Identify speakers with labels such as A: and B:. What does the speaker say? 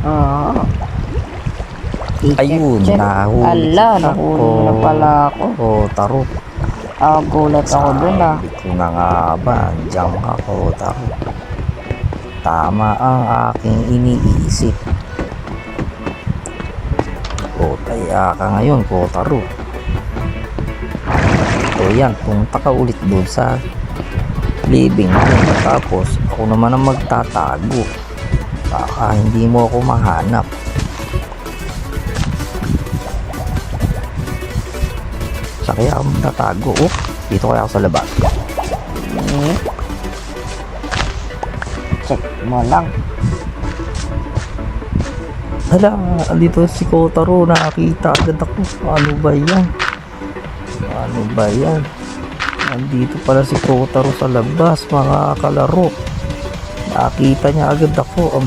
A: Oo.
B: Ayun,
A: I-check.
B: nahuli
A: Ala,
B: kita.
A: nahuli na pala ako.
B: Kotaro.
A: Gulat ako dun ah.
B: Sabi ko na nga ba, andiyan ka, Kotaro. Tama ang aking iniisip. O, taya ka ngayon, Kotaro. O yan, punta ka ulit doon sa living room. Tapos, ako naman ang magtatago. Baka hindi mo ako mahanap. Sa kaya ako magtatago. Oh, dito kaya ako sa labas.
A: Check mo lang.
B: Hala, andito si Kotaro. Nakakita agad ako. Ano ba yan? Ano ba yan? Andito pala si Kotaro sa labas, mga kalaro. Nakita niya agad ako. Ang